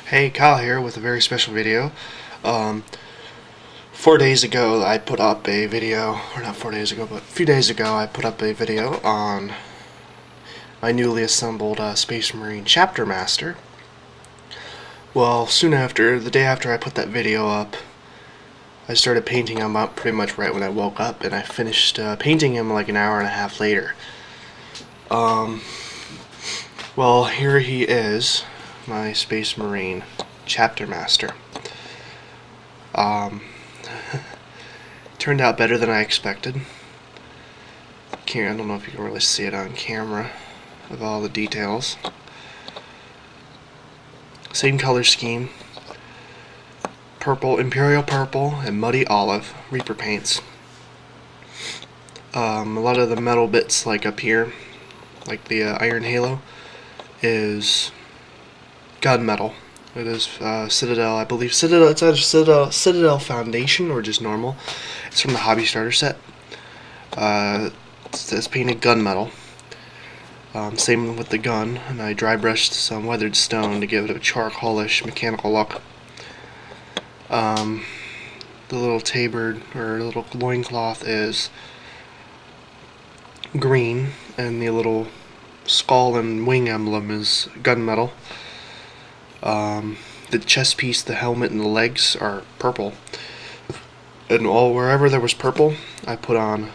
Hey, Kyle here with a very special video. Um, 4 days ago I put up a video, or not 4 days ago, but a few days ago I put up a video on my newly assembled Space Marine Chapter Master. Well, soon after, the day after I put that video up, I started painting him up pretty much right when I woke up, and I finished painting him like an hour and a half later. Well, here he is, my Space Marine Chapter Master. Turned out better than I expected. I don't know if you can really see it on camera of all the details. Same color scheme. Purple, Imperial Purple, and Muddy Olive Reaper paints. A lot of the metal bits, like up here, like the Iron Halo, is gunmetal. It is Citadel, I believe. Citadel. It's either Citadel Foundation or just normal. It's from the Hobby Starter set. It's painted gunmetal. Same with the gun, and I dry brushed some weathered stone to give it a charcoalish mechanical look. The little tabard or little loincloth is green, and the little skull and wing emblem is gunmetal. The chest piece, the helmet, and the legs are purple. And wherever there was purple, I put on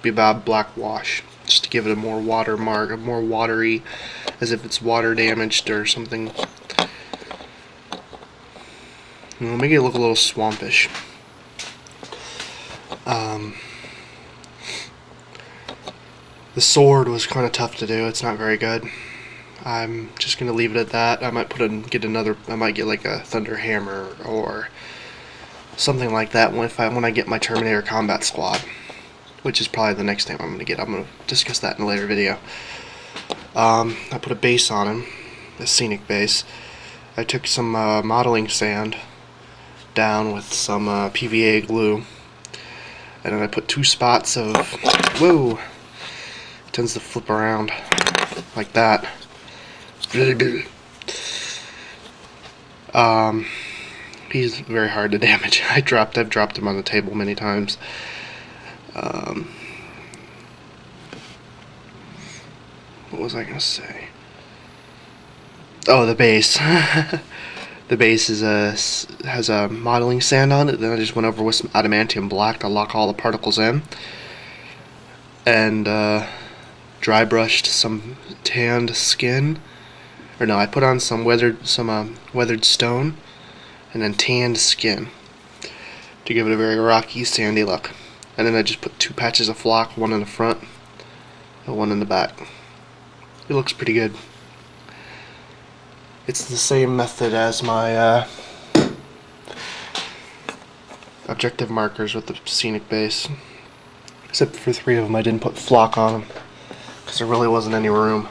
Bebab Black Wash, just to give it a more watermark, a more watery, as if it's water damaged or something. Make it look a little swampish. The sword was kind of tough to do. It's not very good. I'm just gonna leave it at that. I might I might get like a Thunder Hammer or something like that when I get my Terminator Combat Squad, which is probably the next thing I'm gonna get. I'm gonna discuss that in a later video. I put a base on him, a scenic base. I took some modeling sand down with some PVA glue, and then I put 2 spots of it tends to flip around like that. He's very hard to damage. I've dropped him on the table many times. What was I gonna say? Oh, the base. The base has a modeling sand on it. Then I just went over with some adamantium black to lock all the particles in, and dry brushed some tanned skin. Or no, I put on some weathered stone, and then tanned skin to give it a very rocky, sandy look. And then I just put 2 patches of flock, one in the front and one in the back. It looks pretty good. It's the same method as my objective markers with the scenic base, except for 3 of them I didn't put flock on them because there really wasn't any room.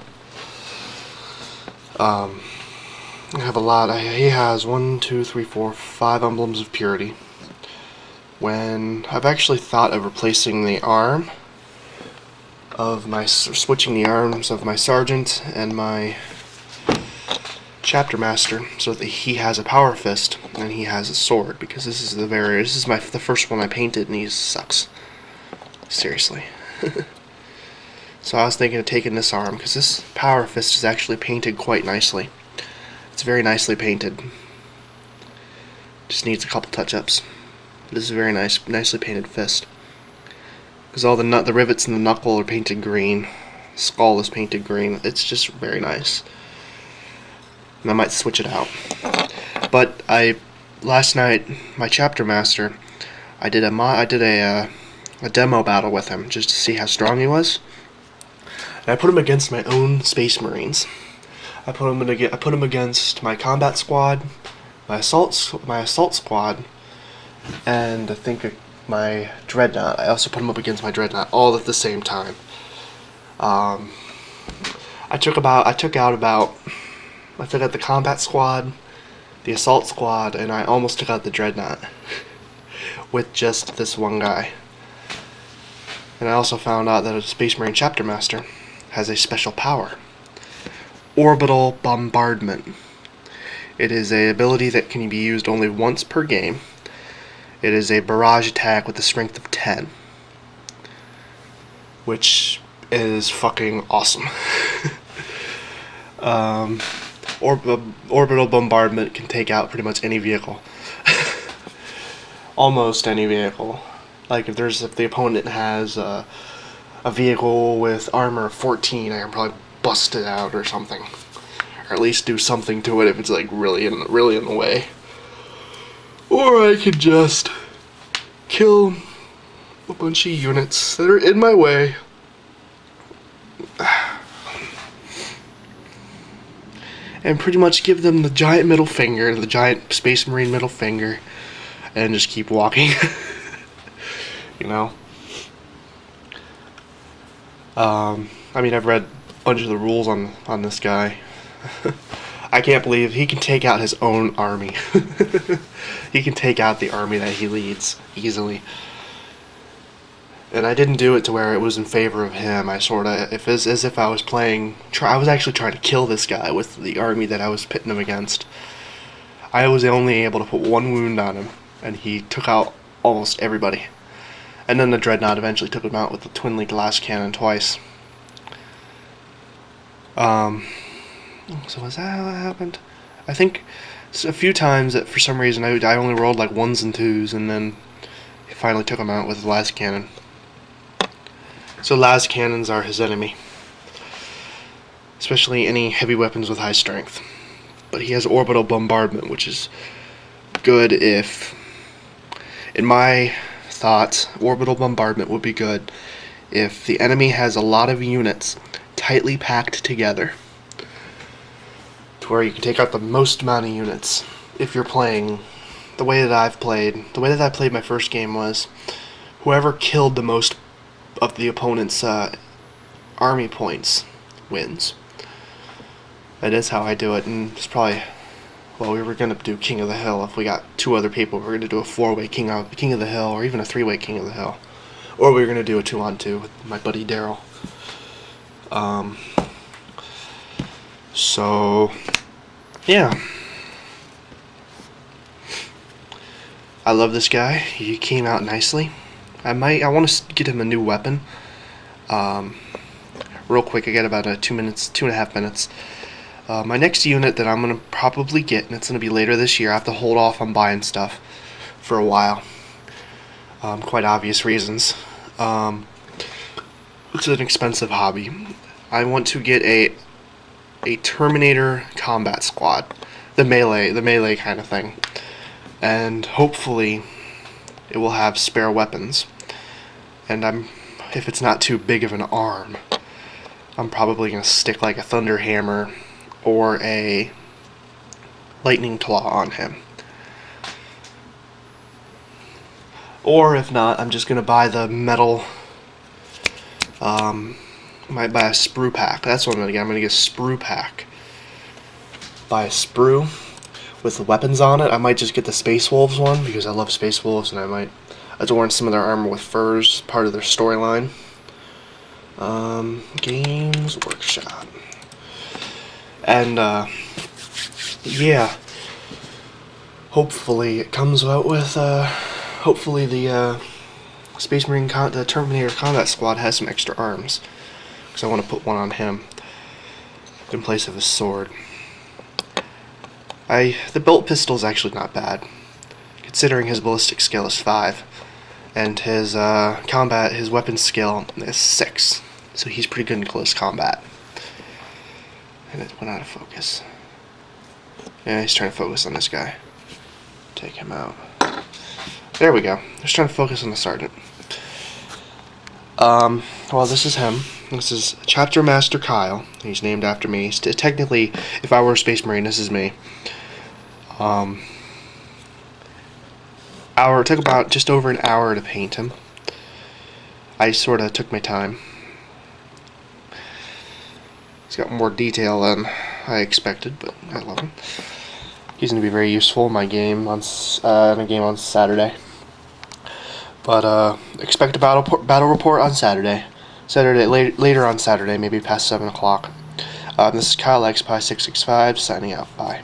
I have a lot. He has 1, 2, 3, 4, 5 emblems of purity. When I've actually thought of replacing the arm of switching the arms of my sergeant and my chapter master, so that he has a power fist and he has a sword, because this is the first one I painted, and he sucks. Seriously. So I was thinking of taking this arm, because this power fist is actually painted quite nicely. It's very nicely painted. Just needs a couple touch-ups. This is a very nicely painted fist. Because all the rivets in the knuckle are painted green. Skull is painted green. It's just very nice. And I might switch it out. But last night, my chapter master, I did a demo battle with him just to see how strong he was. And I put him against my own Space Marines. I put him against my combat squad, my assault squad, and I think my dreadnought. I also put him up against my dreadnought, all at the same time. I took out the combat squad, the assault squad, and I almost took out the dreadnought with just this one guy. And I also found out that a Space Marine Chapter Master has a special power. Orbital Bombardment. It is an ability that can be used only once per game. It is a barrage attack with a strength of 10, which is fucking awesome. Orbital bombardment can take out pretty much any vehicle. Almost any vehicle. Like if the opponent has a vehicle with armor 14, I can probably bust it out or something, or at least do something to it if it's like really in the way. Or I could just kill a bunch of units that are in my way. And pretty much give them the giant middle finger, the giant Space Marine middle finger, and just keep walking. You know? I mean, I've read a bunch of the rules on this guy. I can't believe he can take out his own army. He can take out the army that he leads easily. And I didn't do it to where it was in favor of him. I as if I was playing. I was actually trying to kill this guy with the army that I was pitting him against. I was only able to put one wound on him, and he took out almost everybody. And then the Dreadnought eventually took him out with the twin-lead glass cannon twice. So was that how it happened? I think a few times that for some reason I only rolled like 1s and 2s, and then he finally took him out with the las cannon. So las cannons are his enemy, especially any heavy weapons with high strength. But he has orbital bombardment, which is good if, in my thoughts, orbital bombardment would be good if the enemy has a lot of units tightly packed together, to where you can take out the most amount of units. If you're playing the way that I played my first game was, whoever killed the most of the opponent's army points wins. That is how I do it, and it's probably, well, we were going to do King of the Hill. If we got 2 other people, we were going to do a 4-way King of the Hill, or even a 3-way King of the Hill. Or we were going to do a 2-on-2 with my buddy Daryl. So, yeah. I love this guy. He came out nicely. I want to get him a new weapon. Real quick, I got about 2.5 minutes. My next unit that I'm going to probably get, and it's going to be later this year, I have to hold off on buying stuff for a while. Quite obvious reasons. It's an expensive hobby. I want to get a Terminator combat squad. The melee kind of thing. And hopefully it will have spare weapons. And if it's not too big of an arm, I'm probably going to stick like a Thunder Hammer or a Lightning Claw on him. Or if not, I'm just going to buy the metal, might buy a sprue pack. That's what I'm going to get. I'm going to get a sprue pack. Buy a sprue with the weapons on it. I might just get the Space Wolves one, because I love Space Wolves, and I might adorn some of their armor with furs, part of their storyline. Games Workshop. And, yeah. Hopefully it comes out with, hopefully the Space Marine, the Terminator Combat Squad has some extra arms, because I want to put one on him in place of his sword. The bolt pistol is actually not bad, considering his ballistic skill is 5, and his his weapon skill is 6, so he's pretty good in close combat. And it went out of focus. Yeah, he's trying to focus on this guy. Take him out. There we go. Just trying to focus on the sergeant. Well, this is him. This is Chapter Master Kyle. He's named after me. Technically, if I were a Space Marine, this is me. It took about just over an hour to paint him. I sort of took my time. He's got more detail than I expected, but I love him. He's going to be very useful in my game on Saturday. But expect a battle report on Saturday. Later on Saturday, maybe past 7 o'clock. This is Kyle X Pie 665 signing out. Bye.